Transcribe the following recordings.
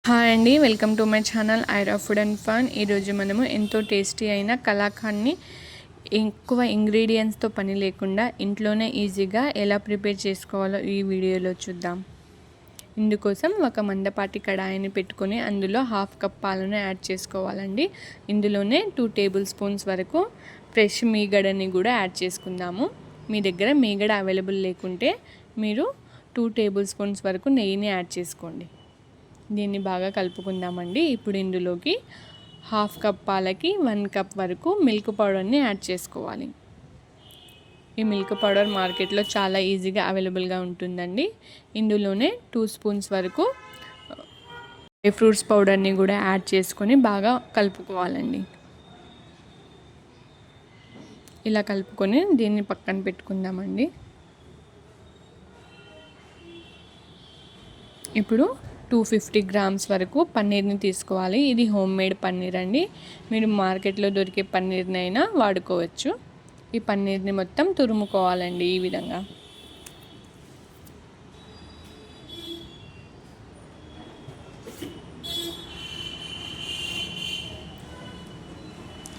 Hi అండి, welcome to my channel Aira food and fun. ఈరోజు మనము ఎంతో టేస్టీ అయిన కలాకండ్ని ఎక్కువ ఇంగ్రీడియంట్స్తో పని లేకుండా ఇంట్లోనే ఈజీగా ఎలా ప్రిపేర్ చేసుకోవాలో ఈ వీడియోలో చూద్దాం. ఇందుకోసం ఒక మందపాటి కడాయిని పెట్టుకొని అందులో 1/2 కప్ పాలను యాడ్ చేసుకోవాలండి. ఇందులోనే 2 టేబుల్ స్పూన్స్ వరకు ఫ్రెష్ మీగడని కూడా యాడ్ చేసుకుందాము. మీ దగ్గర మీగడ అవైలబుల్ లేకుంటే మీరు 2 టేబుల్ స్పూన్స్ వరకు నెయ్యిని యాడ్ చేసుకోండి. దీన్ని బాగా కలుపుకుందామండి. ఇప్పుడు ఇందులోకి 1/2 కప్ పాలకి 1 కప్ వరకు మిల్క్ పౌడర్ని యాడ్ చేసుకోవాలి. ఈ మిల్క్ పౌడర్ మార్కెట్లో చాలా ఈజీగా అవైలబుల్గా ఉంటుందండి. ఇందులోనే 2 స్పూన్స్ వరకు డ్రై ఫ్రూట్స్ పౌడర్ని కూడా యాడ్ చేసుకొని బాగా కలుపుకోవాలండి. ఇలా కలుపుకొని దీన్ని పక్కన పెట్టుకుందామండి. ఇప్పుడు 250 గ్రామ్స్ వరకు పన్నీర్ని తీసుకోవాలి. ఇది హోమ్ మేడ్ పన్నీర్ అండి. మీరు మార్కెట్లో దొరికే పన్నీర్ని అయినా వాడుకోవచ్చు. ఈ పన్నీర్ని మొత్తం తురుముకోవాలండి. ఈ విధంగా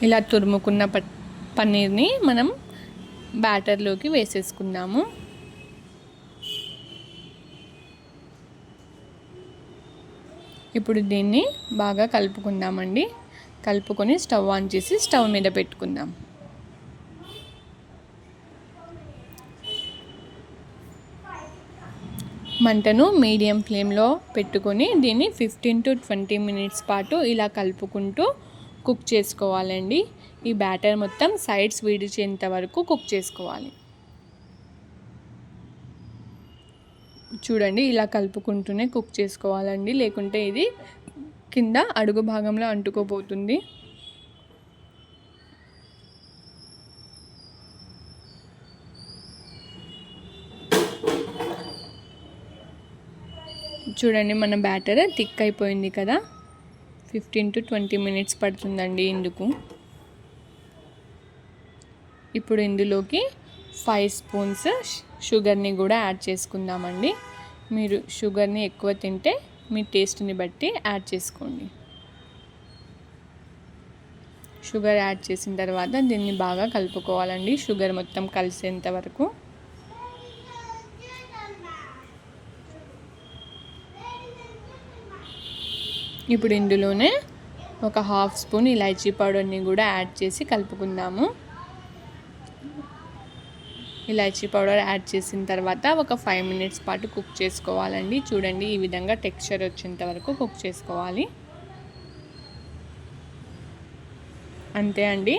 ఇలా తురుముకున్న పన్నీర్ని మనం బ్యాటర్లోకి వేసేసుకుందాము. ఇప్పుడు దీన్ని బాగా కలుపుకుందామండి. కలుపుకొని స్టవ్ ఆన్ చేసి స్టవ్ మీద పెట్టుకుందాం. మంటను మీడియం ఫ్లేమ్లో పెట్టుకొని దీన్ని 15 to 20 మినిట్స్ పాటు ఇలా కలుపుకుంటూ కుక్ చేసుకోవాలండి. ఈ బ్యాటర్ మొత్తం సైడ్స్ విడిచేంత వరకు కుక్ చేసుకోవాలి. చూడండి, ఇలా కలుపుకుంటూనే కుక్ చేసుకోవాలండి, లేకుంటే ఇది కింద అడుగు భాగంలో అంటుకోపోతుంది. చూడండి, మన బ్యాటర్ థిక్ అయిపోయింది కదా. 15 to 20 మినిట్స్ పడుతుందండి ఇందుకు. ఇప్పుడు ఇందులోకి 5 స్పూన్స్ షుగర్ని కూడా యాడ్ చేసుకుందామండి. మీరు షుగర్ని ఎక్కువ తింటే మీ టేస్ట్ని బట్టి యాడ్ చేసుకోండి. షుగర్ యాడ్ చేసిన తర్వాత దీన్ని బాగా కలుపుకోవాలండి, షుగర్ మొత్తం కలిసేంత వరకు. ఇప్పుడు ఇందులోనే ఒక 1/2 స్పూన్ ఇలాచీ పౌడర్ని కూడా యాడ్ చేసి కలుపుకుందాము. ఇలాచీ పౌడర్ యాడ్ చేసిన తర్వాత ఒక 5 మినిట్స్ పాటు కుక్ చేసుకోవాలండి. చూడండి, ఈ విధంగా టెక్స్చర్ వచ్చేంత వరకు కుక్ చేసుకోవాలి. అంతే అండి,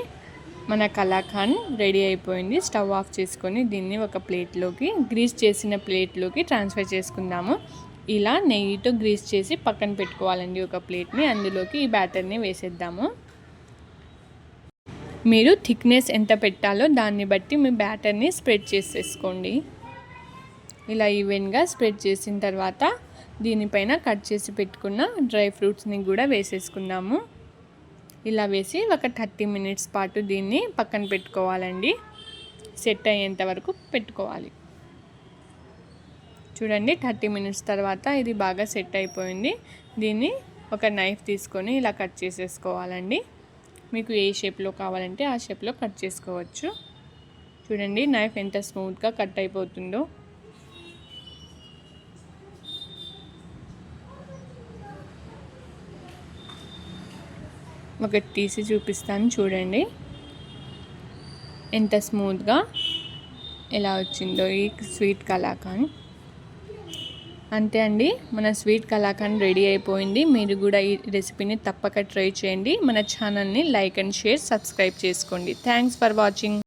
మన కలాకండ్ రెడీ అయిపోయింది. స్టవ్ ఆఫ్ చేసుకొని దీన్ని ఒక ప్లేట్లోకి, గ్రీస్ చేసిన ప్లేట్లోకి ట్రాన్స్ఫర్ చేసుకుందాము. ఇలా నెయ్యితో గ్రీస్ చేసి పక్కన పెట్టుకోవాలండి ఒక ప్లేట్ని. అందులోకి ఈ బ్యాటర్ని వేసేద్దాము. మీరు థిక్నెస్ ఎంత పెట్టాలో దాన్ని బట్టి మీ బ్యాటర్ని స్ప్రెడ్ చేసేసుకోండి. ఇలా ఈవెన్గా స్ప్రెడ్ చేసిన తర్వాత దీనిపైన కట్ చేసి పెట్టుకున్న డ్రై ఫ్రూట్స్ని కూడా వేసేసుకుందాము. ఇలా వేసి ఒక 30 మినిట్స్ పాటు దీన్ని పక్కన పెట్టుకోవాలండి. సెట్ అయ్యేంత వరకు పెట్టుకోవాలి. చూడండి, 30 మినిట్స్ తర్వాత ఇది బాగా సెట్ అయిపోయింది. దీన్ని ఒక నైఫ్ తీసుకొని ఇలా కట్ చేసేసుకోవాలండి. మీకు ఏ షేప్లో కావాలంటే ఆ షేప్లో కట్ చేసుకోవచ్చు. చూడండి, నైఫ్ ఎంత స్మూత్గా కట్ అయిపోతుందో. ఒకటి తీసి చూపిస్తాను, చూడండి ఎంత స్మూత్గా ఎలా వచ్చిందో ఈ స్వీట్ కలాకండ్. అంతే అండి, మన స్వీట్ కలాకండ్ రెడీ అయిపోయింది. మీరు కూడా ఈ రెసిపీని తప్పక ట్రై చేయండి. మన ఛానల్ని లైక్ అండ్ షేర్, సబ్స్క్రైబ్ చేసుకోండి. Thanks for watching.